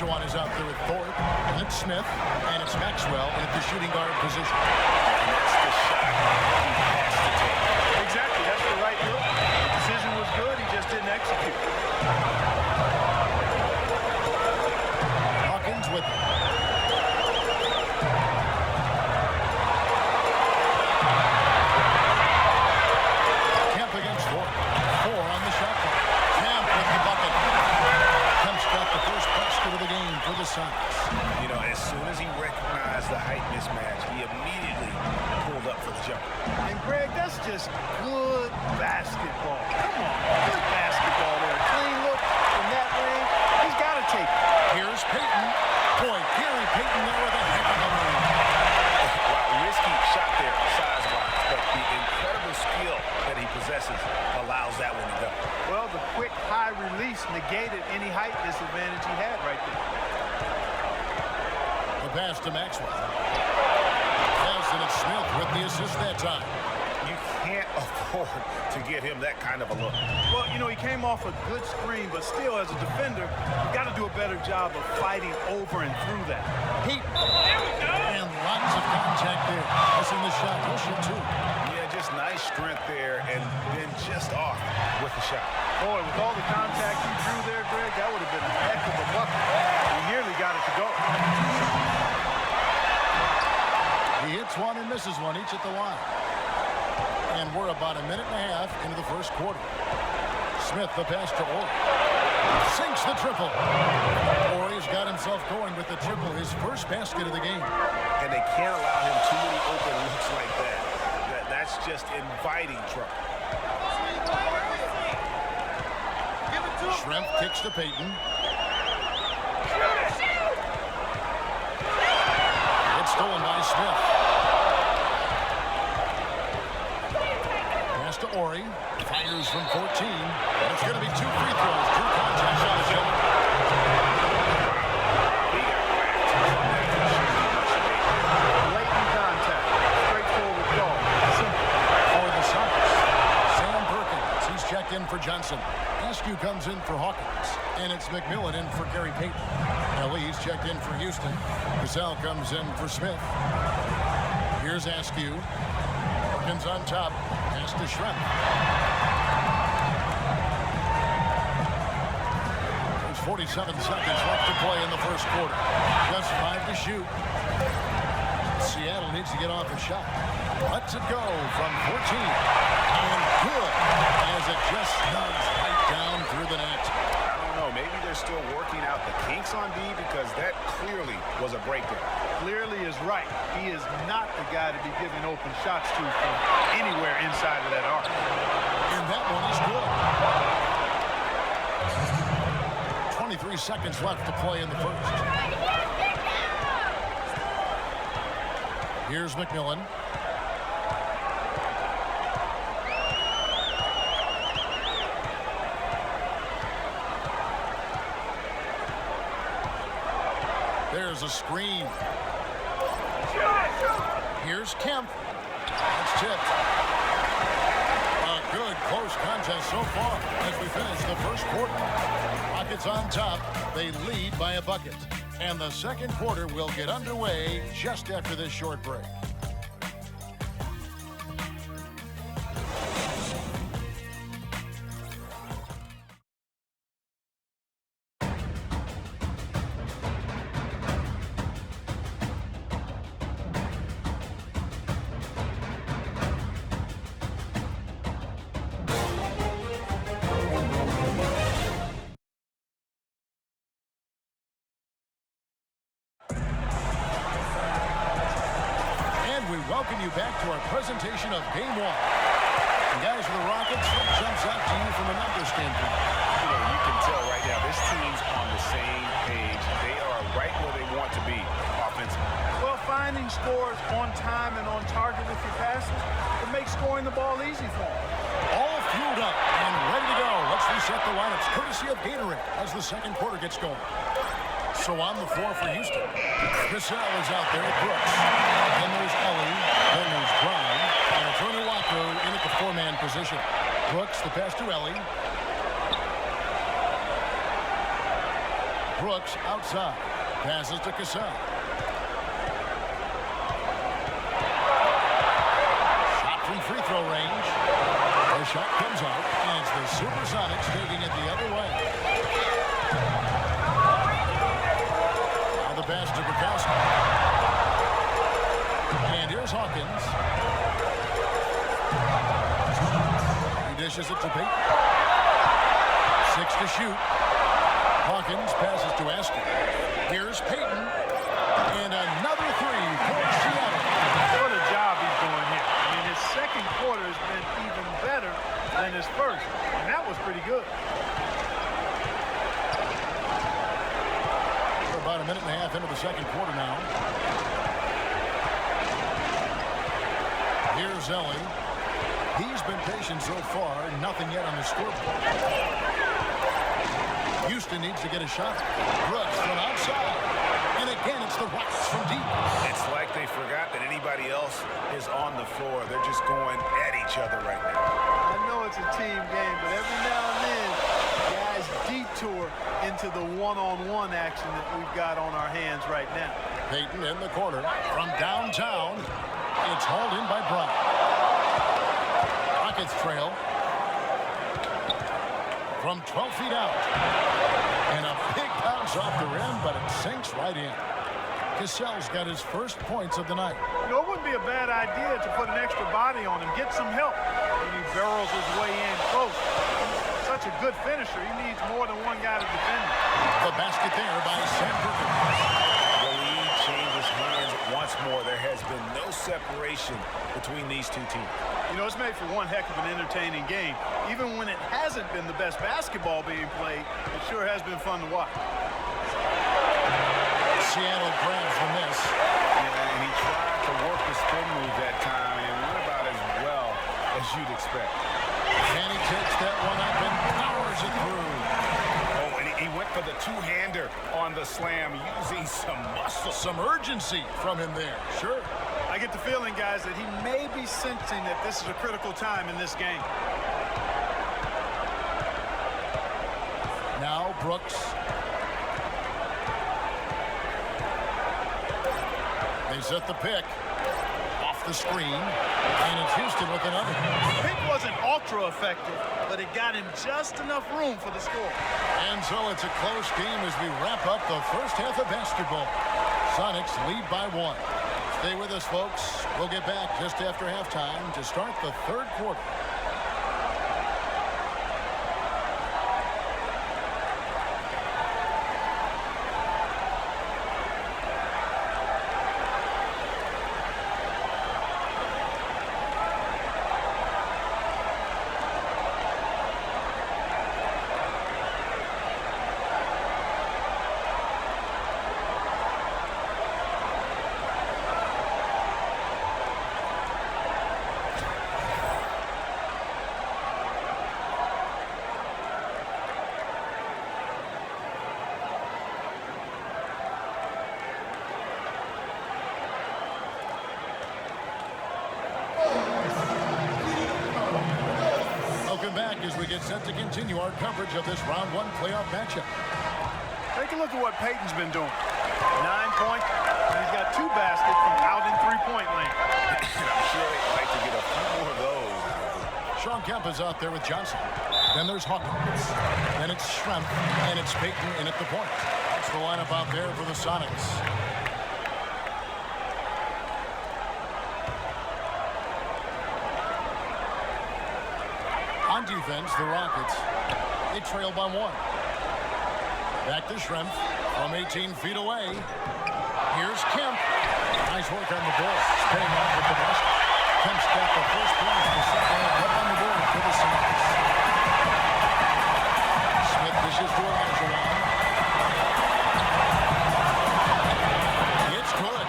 Shawan is out there with Thorpe, and then Smith, and it's Maxwell at the shooting guard position. And that's the shot he has to take. Exactly, that's the right look. The decision was good, he just didn't execute. Hawkins with it. Kemp against Thorpe. 4 on the shot clock. Kemp with the bucket. Kemp's got the first basket of the game for the Sonics. You know, as soon as he recognized the height mismatch, he immediately pulled up for the jump. And Greg, that's just good basketball. Come on, good basketball there. Clean look from that range. He's got to take it. Here's Payton. Boy, Gary Payton there with a heck of a move. Wow, risky shot there, size-wise, but the incredible skill that he possesses allows that one to go. Well, the quick high release negated any height disadvantage he had right there. The pass to Maxwell. And it's Smith with the assist that time. You can't afford to give him that kind of a look. Well, you know, he came off a good screen, but still, as a defender, you've got to do a better job of fighting over and through that. Heat. And lots of contact there. Missing the shot. He'll shoot 2. Yeah, just nice strength there, and then just off with the shot. Boy, with all the contact he drew there, Greg, that would have been a heck of a bucket. He nearly got it to go. He hits one and misses one, each at the line. And we're about a minute and a half into the first quarter. Smith, the pass to Ori. Sinks the triple. Ori's got himself going with the triple, his first basket of the game. And they can't allow him too many open looks like that. That's just inviting trouble. Shrimp kicks to Payton. It's stolen by Smith. Pass to Ori. Fires from 14. And it's going to be 2 free throws. True contact on the shoulder. Blatant contact. Straightforward call. Simple. For the Sonics, Sam Perkins. He's checked in for Johnson. Askew comes in for Hawkins. And it's McMillan in for Gary Payton. Lee's checked in for Houston. Cassell comes in for Smith. Here's Askew. Perkins on top. Pass to Shrimp. There's 47 seconds left to play in the first quarter. Just 5 to shoot. Seattle needs to get off a shot. Lets it go from 14. And good as it just snugs right down through the net. Maybe they're still working out the kinks on B because that clearly was a breakdown. Clearly is right. He is not the guy to be giving open shots to from anywhere inside of that arc. And that one is good. 23 seconds left to play in the first. Here's McMillan. There's a screen. Here's Kemp. That's tipped. A good close contest so far as we finish the first quarter. Rockets on top. They lead by a bucket. And the second quarter will get underway just after this short break. Welcome you back to our presentation of Game 1. And guys, for the Rockets, what jumps out to you from a numbers standpoint? You can tell right now this team's on the same page. They are right where they want to be offensively. Well, finding scores on time and on target with your passes, it makes scoring the ball easy for them. All fueled up and ready to go. Let's reset the lineups courtesy of Gatorade as the second quarter gets going. So on the floor for Houston, Cassell is out there at Brooks. Then there's Ellie. Then there's Brown. And Tony Walker in at the 4-man position. Brooks, the pass to Ellie. Brooks outside. Passes to Cassell. Shot from free throw range. The shot comes out, and it's the Supersonics taking it the other way. Now the pass to Bukowski. And here's Hawkins. He dishes it to Payton. 6 to shoot. Hawkins passes to Astor. Here's Payton. And another three for Seattle. What a job he's doing here. I mean, his second quarter has been even better than his first. And that was pretty good. We're about a minute and a half into the second quarter now. Here's Ellie. He's been patient so far. Nothing yet on the scoreboard. Houston needs to get a shot. Brooks from outside. And again, it's the Rockets from deep. It's like they forgot that anybody else is on the floor. They're just going at each other right now. I know it's a team game, but every now and then, guys detour into the one-on-one action that we've got on our hands right now. Payton in the corner from downtown. It's hauled in by Bryant. Rockets trail from 12 feet out. And a big bounce off the rim, but it sinks right in. Cassell's got his first points of the night. You know, it wouldn't be a bad idea to put an extra body on him, get some help when he barrels his way in close. He's such a good finisher. He needs more than one guy to defend him. The basket there by Sam Perkins. The lead changes hands once more. There has been no separation between these two teams. You know, it's made for one heck of an entertaining game. Even when it hasn't been the best basketball being played, it sure has been fun to watch. Seattle grabs the miss. Yeah, and he tried to work the spin move that time, and it went about as well as you'd expect. And he takes that one up and powers it through. Oh, and he went for the two-hander on the slam, using some muscle. Some urgency from him there. Sure. I get the feeling, guys, that he may be sensing that this is a critical time in this game. Now Brooks. They set the pick. Off the screen. And it's Houston with another. The pick wasn't ultra effective, but it got him just enough room for the score. And so it's a close game as we wrap up the first half of basketball. Sonics lead by 1. Stay with us, folks. We'll get back just after halftime to start the third quarter. Back as we get set to continue our coverage of this round 1 playoff matchup. Take a look at what Payton's been doing. 9 points, and he's got 2 baskets from out in three-point lane. I'm sure they'd like to get a few more of those. Sean Kemp is out there with Johnson. Then there's Hawkins. Then it's Schrempf, and it's Payton in at the point. That's the lineup out there for the Sonics. On defense, the Rockets, they trail by 1. Back to Schrempf from 18 feet away. Here's Kemp. Nice work on the board. Staying off with the basket. Kemp's got the first point, the second one up on the board for the Sonics. Smith dishes to Olajuwon. It's good.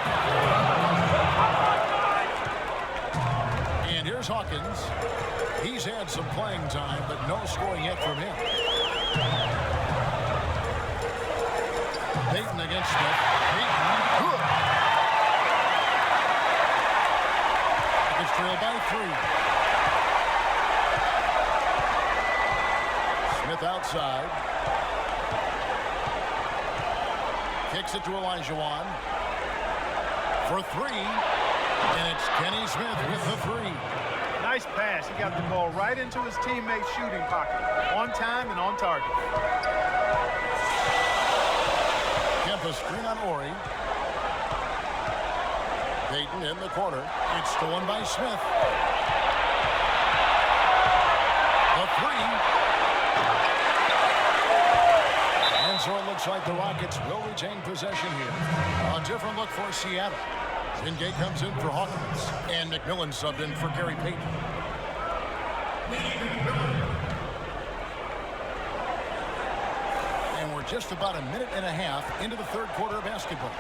And here's Hawkins. He's had some playing time, but no scoring yet from him. Payton against Smith. Payton, good. Rockets trail by 3. Smith outside. Kicks it to Olajuwon for three, and it's Kenny Smith with the three. Nice pass. He got the ball right into his teammate's shooting pocket. On time and on target. Kemp a screen on Ori. Payton in the corner. It's stolen by Smith. The three. And so it looks like the Rockets will retain possession here. A different look for Seattle. Zingay comes in for Hawkins. And McMillan subbed in for Gary Payton. And we're just about a minute and a half into the third quarter of basketball.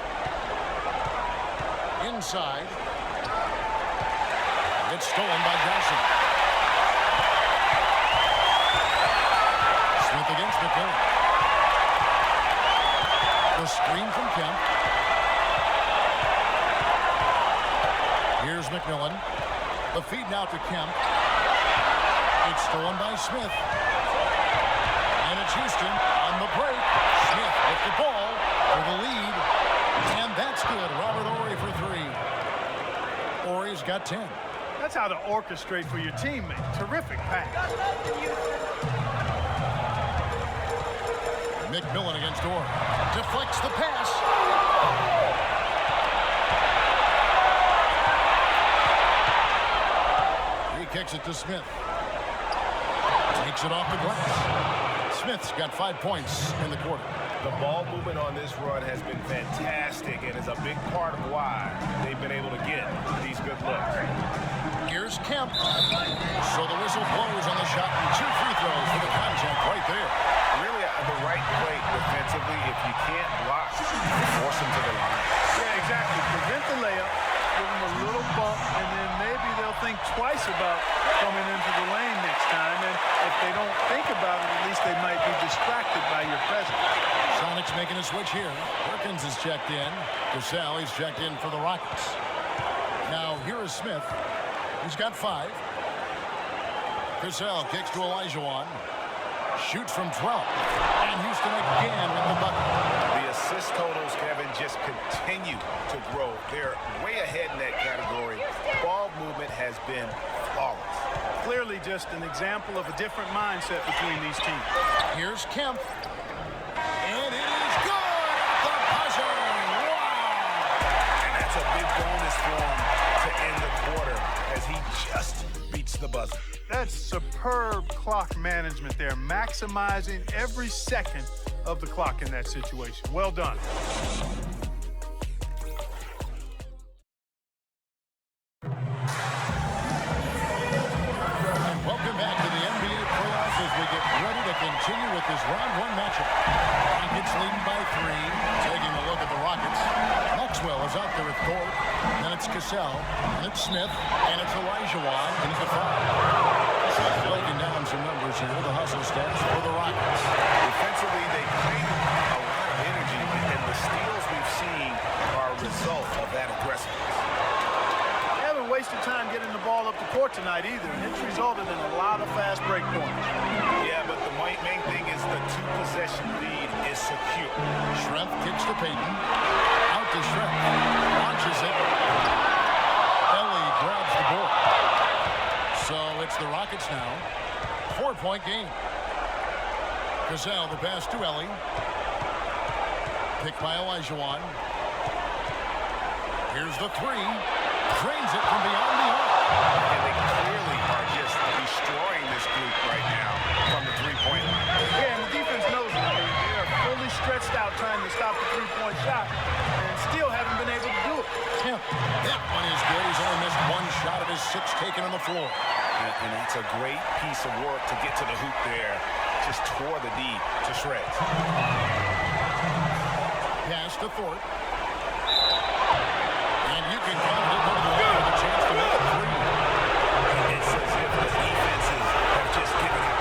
Inside. It's stolen by Johnson. Smith against McMillan. The screen from Kemp. Here's McMillan. The feed now to Kemp. It's stolen by Smith. And it's Houston on the break. Smith with the ball for the lead. And that's good. Robert Horry for three. Horry's got 10. That's how to orchestrate for your teammate. Terrific pass. McMillan against Horry. Deflects the pass. He kicks it to Smith. Takes it off the glass. Smith's got 5 points in the quarter. The ball movement on this run has been fantastic and is a big part of why they've been able to get these good looks. Here's Kemp. So the whistle blows on the shot and 2 free throws for the contact right there. Really the right play defensively. If you can't block, force them to the line. Yeah, exactly. Prevent the layup, give them a little bump, and then maybe they'll think twice about coming into the lane next time. And if they don't think about it, at least they might be distracted by your presence. Sonics making a switch here. Perkins is checked in. Cassell, he's checked in for the Rockets. Now here is Smith. He's got 5. Cassell kicks to Olajuwon. Shoots from 12. And Houston again with the bucket. The assist totals, Kevin, just continue to grow. They're way ahead in that category. Ball movement has been flawless. Clearly just an example of a different mindset between these teams. Here's Kemp. And it is good at the buzzer. Wow! And that's a big bonus for him to end the quarter as he just beats the buzzer. That's superb clock management there, maximizing every second of the clock in that situation. Well done. Welcome back to the NBA playoffs as we get ready to continue with this round 1 matchup. Rockets leading by 3. Taking a look at the Rockets. Maxwell is out there with Thorpe. Then it's Cassell. And it's Smith. And it's Olajuwon into the foul. Breaking down some numbers here. The hustle stats for the Rockets. Defensively, they create a lot of energy, and the steals we've seen are a result of that aggressiveness. They haven't wasted time getting the ball up the court tonight either, and it's resulted in a lot of fast break points. Yeah, but the main thing is the 2-possession lead is secure. Schrempf kicks to Payton. Out to Schrempf. Launches it. Ellie grabs the board. So it's the Rockets now. 4-point game. Cassell, the pass to Ellie. Picked by Olajuwon. Here's the 3. Drains it from beyond the arc. And they clearly are just destroying this group right now from the 3-point line. Yeah, and the defense knows it. They are fully stretched out trying to stop the 3-point shot and still haven't been able to do it. Kemp. That one is good. He's only missed 1 shot of his 6 taken on the floor. And that's a great piece of work to get to the hoop there. Just tore the D to shreds. Pass to Thorpe. And you can count it over the line with a chance to make a 3. It's as if the defenses have just given up.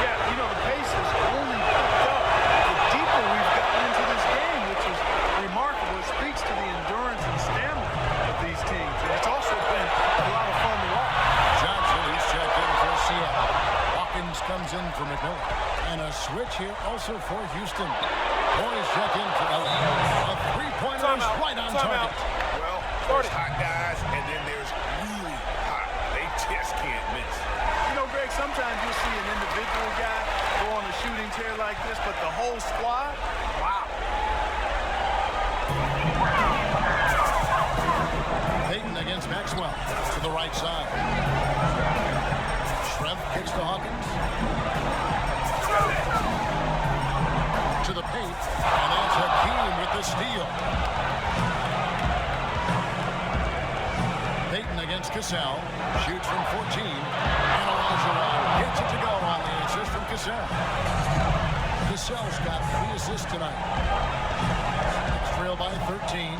Yeah, you know, the pace has only picked up the deeper we've gotten into this game, which is remarkable. It speaks to the endurance and stamina of these teams. And it's also been a lot of fun to watch. Johnson, he's checked in for Seattle. Hawkins comes in for McMillan. And a switch here also for Houston. Boys check in for a three-pointer is right on target. Well, there's hot guys, and then there's really hot. They just can't miss. You know, Greg, sometimes you'll see an individual guy go on a shooting tear like this, but the whole squad, wow. Payton against Maxwell to the right side. Shrimp kicks to Hawkins. To the paint, and that's Hakeem with the steal. Payton against Cassell, shoots from 14, and Elijah gets it to go on the assist from Cassell. Cassell's got 3 assists tonight. It's trailed by 13.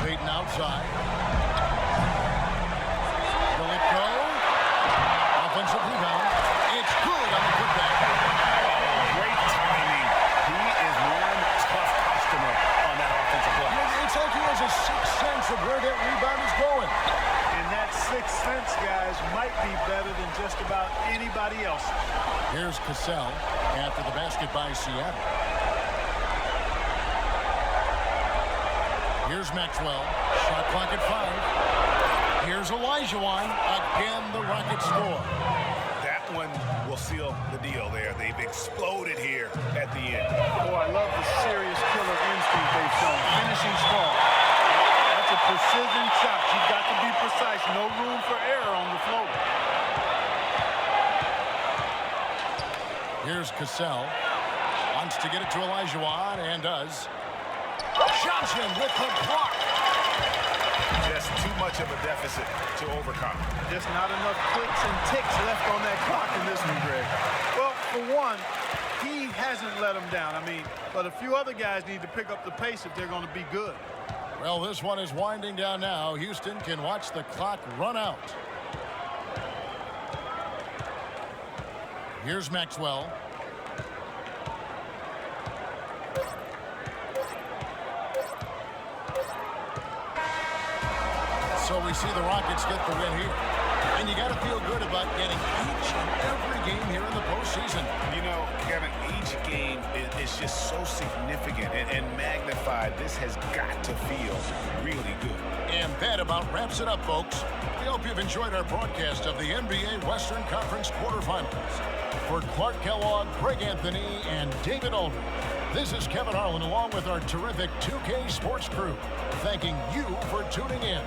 Payton outside. Will it go? Offensive rebound. It's good on the putback. Great timing. He is one tough customer on that offensive play. It's like he has a sixth sense of where that rebound is going. And that sixth sense, guys, might be better than just about anybody else. Here's Cassell after the basket by Seattle. Here's Maxwell. Shot clock at 5. Here's Olajuwon. Again, the Rockets score. That one will seal the deal there. They've exploded here at the end. Boy, I love the serious killer instinct they've shown. Finishing strong. That's a precision shot. You've got to be precise. No room for error on the floor. Here's Cassell. Wants to get it to Olajuwon and does. Johnson with the block. Just too much of a deficit to overcome. Just not enough clicks and ticks left on that clock in this one, Greg. Well, for one, he hasn't let them down. I mean, but a few other guys need to pick up the pace if they're going to be good. Well, this one is winding down now. Houston can watch the clock run out. Here's Maxwell. So we see the Rockets get the win here. And you got to feel good about getting each and every game here in the postseason. You know, Kevin, each game is just so significant and magnified. This has got to feel really good. And that about wraps it up, folks. We hope you've enjoyed our broadcast of the NBA Western Conference quarterfinals. For Clark Kellogg, Greg Anthony, and David Aldridge, this is Kevin Harlan along with our terrific 2K Sports crew, thanking you for tuning in.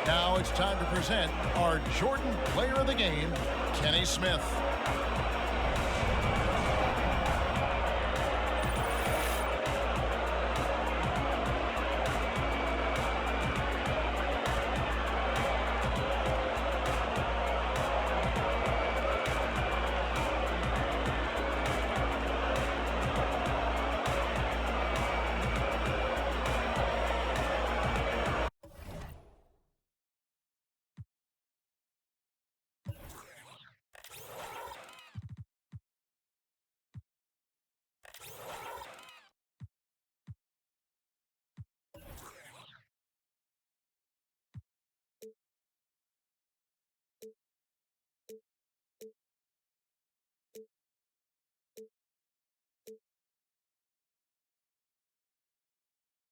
Now it's time to present our Jordan Player of the Game, Kenny Smith.